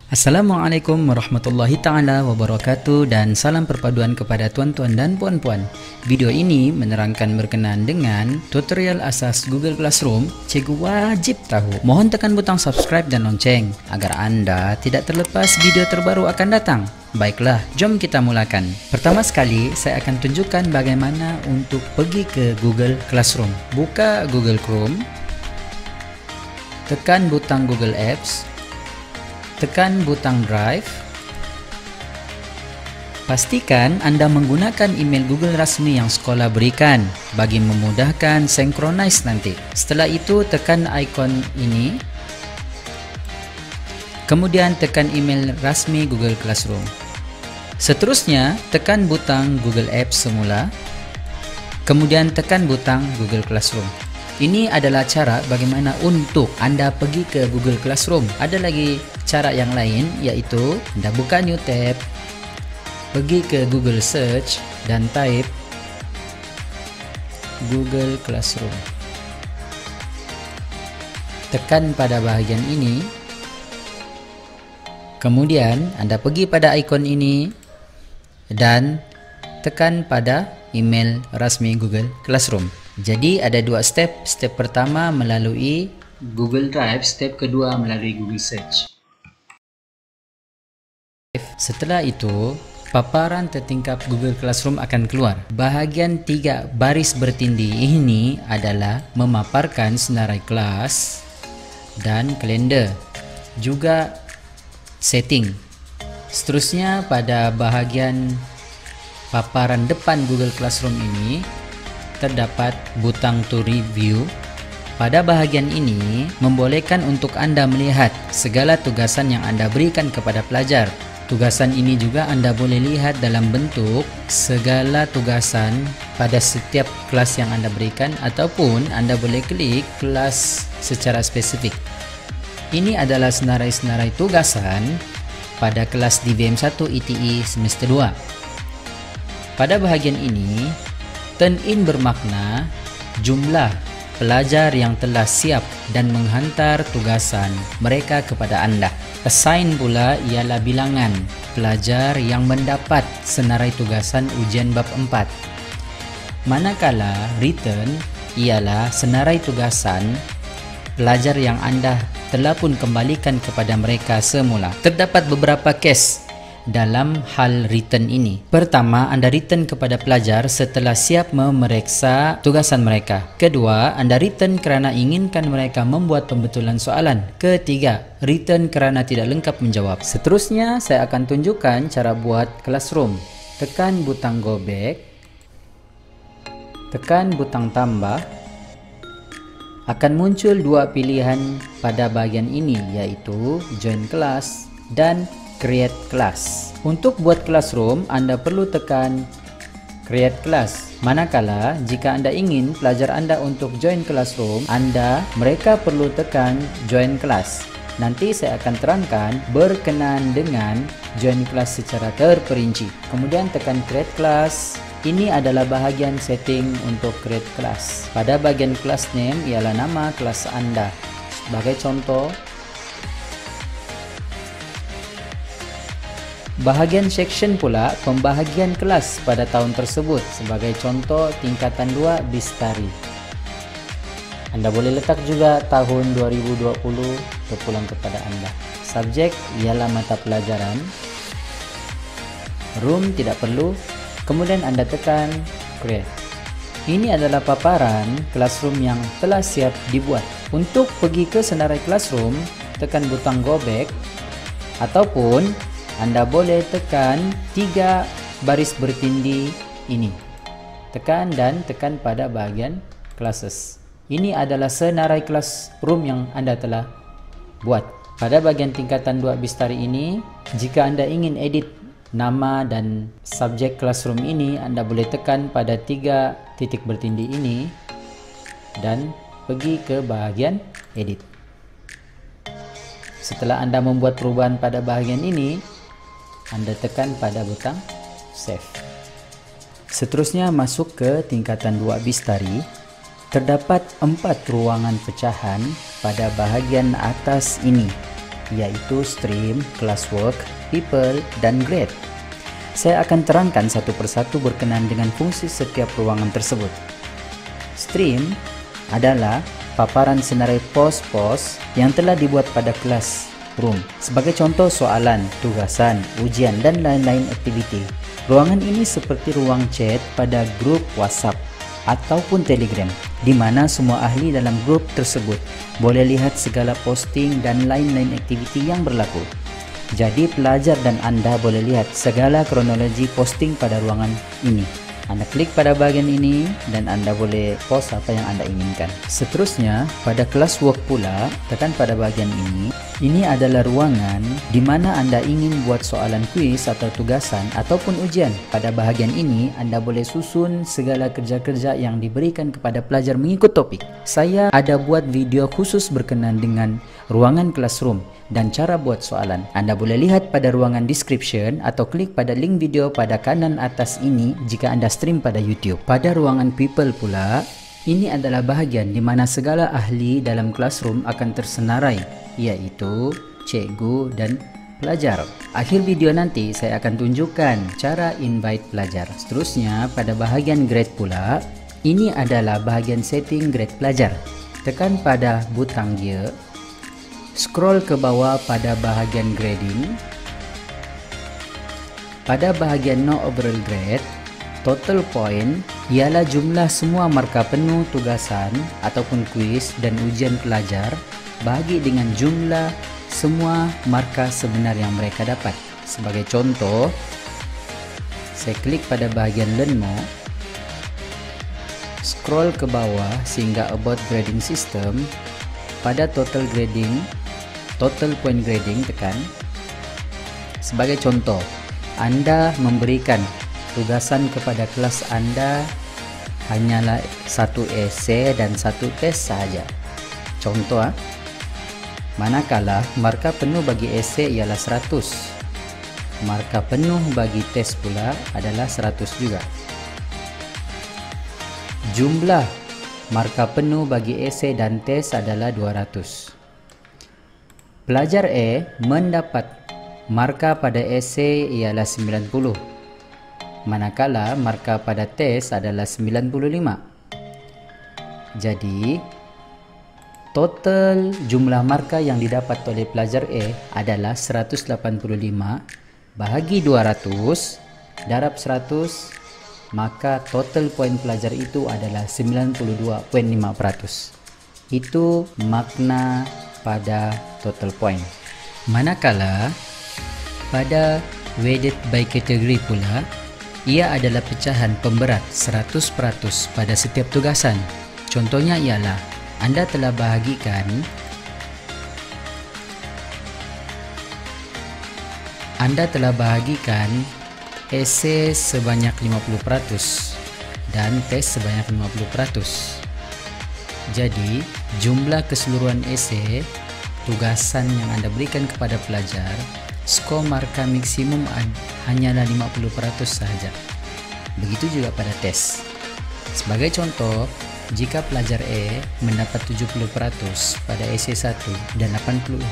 Assalamualaikum warahmatullahi ta'ala wabarakatuh dan salam perpaduan kepada tuan-tuan dan puan-puan. Video ini menerangkan berkenaan dengan tutorial asas Google Classroom. Cikgu wajib tahu. Mohon tekan butang subscribe dan lonceng agar anda tidak terlepas video terbaru akan datang. Baiklah, jom kita mulakan. Pertama sekali, saya akan tunjukkan bagaimana untuk pergi ke Google Classroom. Buka Google Chrome, tekan butang Google Apps, tekan butang Drive. Pastikan anda menggunakan email Google rasmi yang sekolah berikan bagi memudahkan synchronize nanti. Setelah itu tekan ikon ini, kemudian tekan email rasmi Google Classroom. Seterusnya tekan butang Google Apps semula, kemudian tekan butang Google Classroom. Ini adalah cara bagaimana untuk anda pergi ke Google Classroom. Ada lagi cara yang lain, yaitu anda buka new tab, pergi ke Google Search dan type Google Classroom. Tekan pada bahagian ini, kemudian anda pergi pada ikon ini dan tekan pada email rasmi Google Classroom. Jadi ada dua step. Step pertama melalui Google Drive, step kedua melalui Google Search. Setelah itu, paparan tertingkap Google Classroom akan keluar. Bahagian 3 baris bertindih ini adalah memaparkan senarai kelas dan kalender, juga setting. Seterusnya pada bahagian paparan depan Google Classroom ini terdapat butang to review. Pada bahagian ini membolehkan untuk anda melihat segala tugasan yang anda berikan kepada pelajar. Tugasan ini juga anda boleh lihat dalam bentuk segala tugasan pada setiap kelas yang anda berikan, ataupun anda boleh klik kelas secara spesifik. Ini adalah senarai-senarai tugasan pada kelas DVM1 ITE semester 2. Pada bahagian ini, turn in bermakna jumlah pelajar yang telah siap dan menghantar tugasan mereka kepada anda. Assign pula ialah bilangan pelajar yang mendapat senarai tugasan ujian bab 4. Manakala return ialah senarai tugasan pelajar yang anda telah pun kembalikan kepada mereka semula. Terdapat beberapa kes dalam hal return ini. Pertama, anda return kepada pelajar setelah siap memeriksa tugasan mereka. Kedua, anda return kerana inginkan mereka membuat pembetulan soalan. Ketiga, return kerana tidak lengkap menjawab. Seterusnya, saya akan tunjukkan cara buat Classroom. Tekan butang Go Back, tekan butang Tambah. Akan muncul dua pilihan pada bahagian ini, yaitu Join Class dan Create Class. Untuk buat Classroom, anda perlu tekan Create Class. Manakala jika anda ingin pelajar anda untuk join Classroom, mereka perlu tekan Join Class. Nanti saya akan terangkan berkenaan dengan Join Class secara terperinci. Kemudian tekan Create Class. Ini adalah bahagian setting untuk Create Class. Pada bahagian Class Name ialah nama kelas anda. Sebagai contoh, bahagian section pula pembahagian kelas pada tahun tersebut. Sebagai contoh, tingkatan 2 Bistari. Anda boleh letak juga tahun 2020 terpulang kepada anda. Subjek ialah mata pelajaran. Room tidak perlu. Kemudian anda tekan Create. Ini adalah paparan Classroom yang telah siap dibuat. Untuk pergi ke senarai Classroom, tekan butang Go Back, ataupun anda boleh tekan 3 baris bertindih ini. Tekan dan tekan pada bahagian Classes. Ini adalah senarai Classroom yang anda telah buat. Pada bahagian tingkatan 2 Bistari ini, jika anda ingin edit nama dan subjek Classroom ini, anda boleh tekan pada 3 titik bertindih ini dan pergi ke bahagian Edit. Setelah anda membuat perubahan pada bahagian ini, anda tekan pada butang Save. Seterusnya masuk ke tingkatan 2 Bistari. Terdapat 4 ruangan pecahan pada bahagian atas ini. yaitu stream, classwork, people, dan grade. Saya akan terangkan satu persatu berkenaan dengan fungsi setiap ruangan tersebut. Stream adalah paparan senarai pos-pos yang telah dibuat pada classroom. Sebagai contoh soalan, tugasan, ujian, dan lain-lain aktiviti. Ruangan ini seperti ruang chat pada grup WhatsApp ataupun Telegram, di mana semua ahli dalam grup tersebut boleh lihat segala posting dan lain-lain aktiviti yang berlaku. Jadi pelajar dan Anda boleh lihat segala kronologi posting pada ruangan ini. Anda klik pada bagian ini dan Anda boleh post apa yang Anda inginkan. Seterusnya, pada classwork pula, tekan pada bagian ini. Ini adalah ruangan di mana Anda ingin buat soalan kuis atau tugasan ataupun ujian. Pada bahagian ini, Anda boleh susun segala kerja-kerja yang diberikan kepada pelajar mengikut topik. Saya ada buat video khusus berkenaan dengan ruangan classroom dan cara buat soalan. Anda boleh lihat pada ruangan description atau klik pada link video pada kanan atas ini jika Anda stream pada YouTube. Pada ruangan people pula, ini adalah bahagian di mana segala ahli dalam classroom akan tersenarai, yaitu cikgu dan pelajar. Akhir video nanti saya akan tunjukkan cara invite pelajar. Seterusnya, pada bahagian grade pula, ini adalah bahagian setting grade pelajar. Tekan pada butang gear, scroll ke bawah pada bahagian grading. Pada bahagian no overall grade, total point ialah jumlah semua markah penuh tugasan ataupun kuis dan ujian pelajar bahagi dengan jumlah semua markah sebenar yang mereka dapat. Sebagai contoh, saya klik pada bahagian learn more, scroll ke bawah sehingga about grading system. Pada total grading, total point grading tekan. Sebagai contoh, Anda memberikan tugasan kepada kelas Anda hanyalah satu esei dan satu tes saja. Contoh, manakala markah penuh bagi esei ialah 100, markah penuh bagi tes pula adalah 100 juga. Jumlah markah penuh bagi esei dan tes adalah 200. Pelajar A mendapat markah pada esei ialah 90, manakala markah pada tes adalah 95. Jadi, total jumlah markah yang didapat oleh pelajar A adalah 185 bahagi 200 darab 100, maka total poin pelajar itu adalah 92.5%. Itu makna pada total point. Manakala pada weighted by category pula, ia adalah pecahan pemberat 100% pada setiap tugasan. Contohnya ialah Anda telah bahagikan esei sebanyak 50% dan tes sebanyak 50%. Jadi, jumlah keseluruhan esei tugasan yang Anda berikan kepada pelajar, skor markah maksimum hanyalah 50% sahaja. Begitu juga pada tes. Sebagai contoh, jika pelajar E mendapat 70% pada esei 1 dan 80%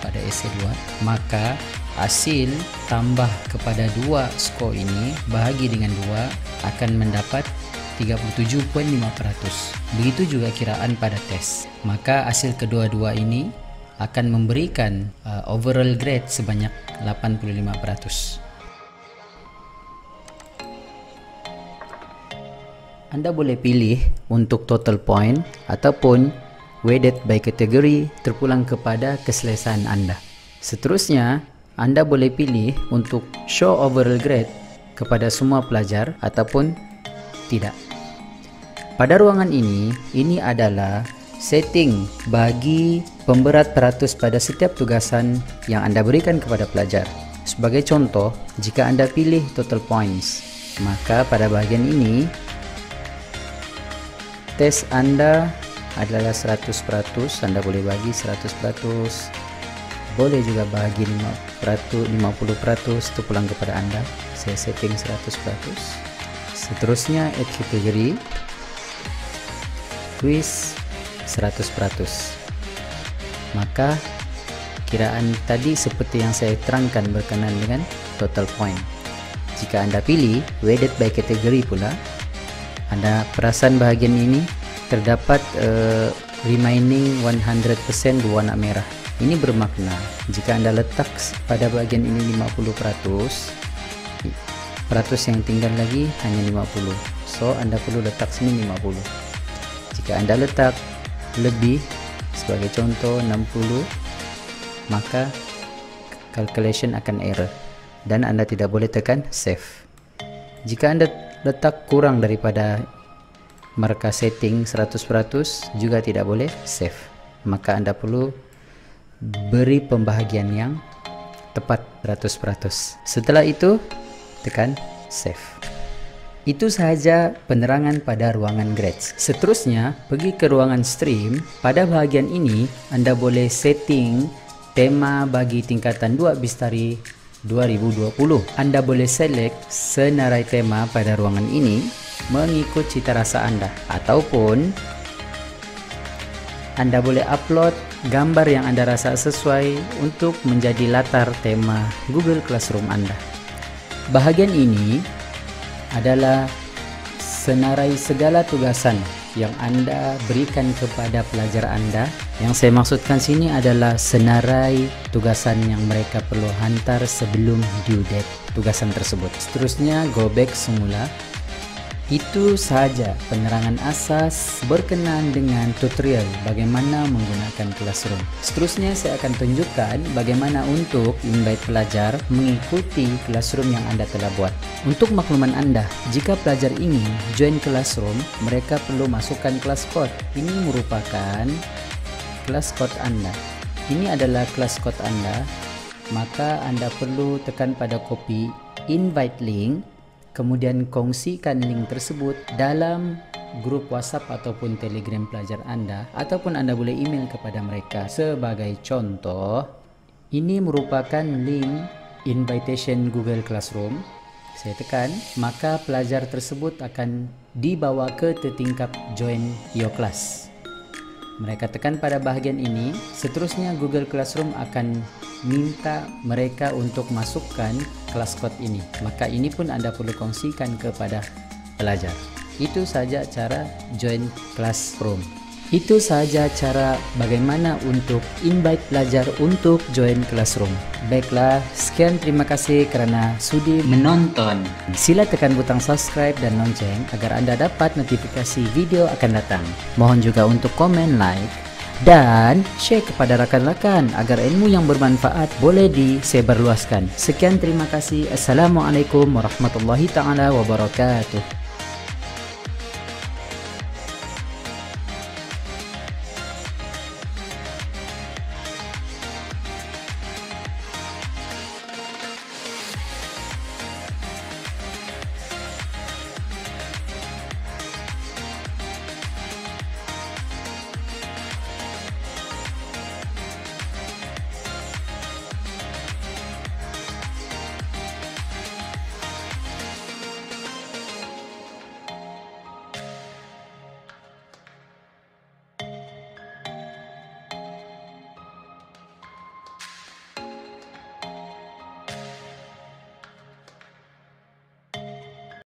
pada esei 2, maka hasil tambah kepada dua skor ini bahagi dengan 2 akan mendapat 37.5%. Begitu juga kiraan pada tes. Maka hasil kedua-dua ini akan memberikan overall grade sebanyak 85%. Anda boleh pilih untuk total point ataupun weighted by category terpulang kepada keselesaan Anda. Seterusnya, Anda boleh pilih untuk show overall grade kepada semua pelajar ataupun tidak. Pada ruangan ini adalah setting bagi pemberat peratus pada setiap tugasan yang Anda berikan kepada pelajar. Sebagai contoh, jika Anda pilih total points, maka pada bagian ini tes Anda adalah 100%, Anda boleh bagi 100%, boleh juga bagi 50% itu pulang kepada Anda. Saya setting 100%. Seterusnya add category, quiz 100%. Maka kiraan tadi seperti yang saya terangkan berkenaan dengan total point. Jika Anda pilih weighted by category pula, Anda perasan bahagian ini terdapat remaining 100% berwarna merah. Ini bermakna jika Anda letak pada bahagian ini 50%, peratus yang tinggal lagi hanya 50. So Anda perlu letak sini 50. Jika Anda letak lebih, sebagai contoh 60, maka calculation akan error dan Anda tidak boleh tekan save. Jika Anda letak kurang daripada markah setting 100%, juga tidak boleh save. Maka Anda perlu beri pembahagian yang tepat 100%. Setelah itu tekan save. Itu sahaja penerangan pada ruangan grades. Seterusnya pergi ke ruangan stream. Pada bahagian ini Anda boleh setting tema bagi tingkatan 2 Bistari 2020. Anda boleh select senarai tema pada ruangan ini mengikut cita rasa Anda, ataupun Anda boleh upload gambar yang Anda rasa sesuai untuk menjadi latar tema Google Classroom Anda. Bahagian ini adalah senarai segala tugasan yang Anda berikan kepada pelajar Anda. Yang saya maksudkan sini adalah senarai tugasan yang mereka perlu hantar sebelum due date tugasan tersebut. Seterusnya go back semula. Itu sahaja penerangan asas berkenaan dengan tutorial bagaimana menggunakan Classroom. Seterusnya saya akan tunjukkan bagaimana untuk invite pelajar mengikuti Classroom yang Anda telah buat. Untuk makluman Anda, jika pelajar ingin join Classroom, mereka perlu masukkan class code. Ini merupakan class code Anda. Ini adalah class code Anda, maka Anda perlu tekan pada copy invite link, kemudian kongsikan link tersebut dalam grup WhatsApp ataupun Telegram pelajar Anda, ataupun Anda boleh email kepada mereka. Sebagai contoh, ini merupakan link invitation Google Classroom. Saya tekan, maka pelajar tersebut akan dibawa ke tingkap join your class. Mereka tekan pada bahagian ini. Seterusnya Google Classroom akan minta mereka untuk masukkan class code ini. Maka ini pun Anda perlu kongsikan kepada pelajar. Itu saja cara join Classroom. Itu saja cara bagaimana untuk invite pelajar untuk join Classroom. Baiklah, sekian, terima kasih kerana sudi menonton. Sila tekan butang subscribe dan lonceng agar Anda dapat notifikasi video akan datang. Mohon juga untuk komen, like, dan share kepada rakan-rakan agar ilmu yang bermanfaat boleh disebarluaskan. Sekian, terima kasih. Assalamualaikum warahmatullahi taala wabarakatuh.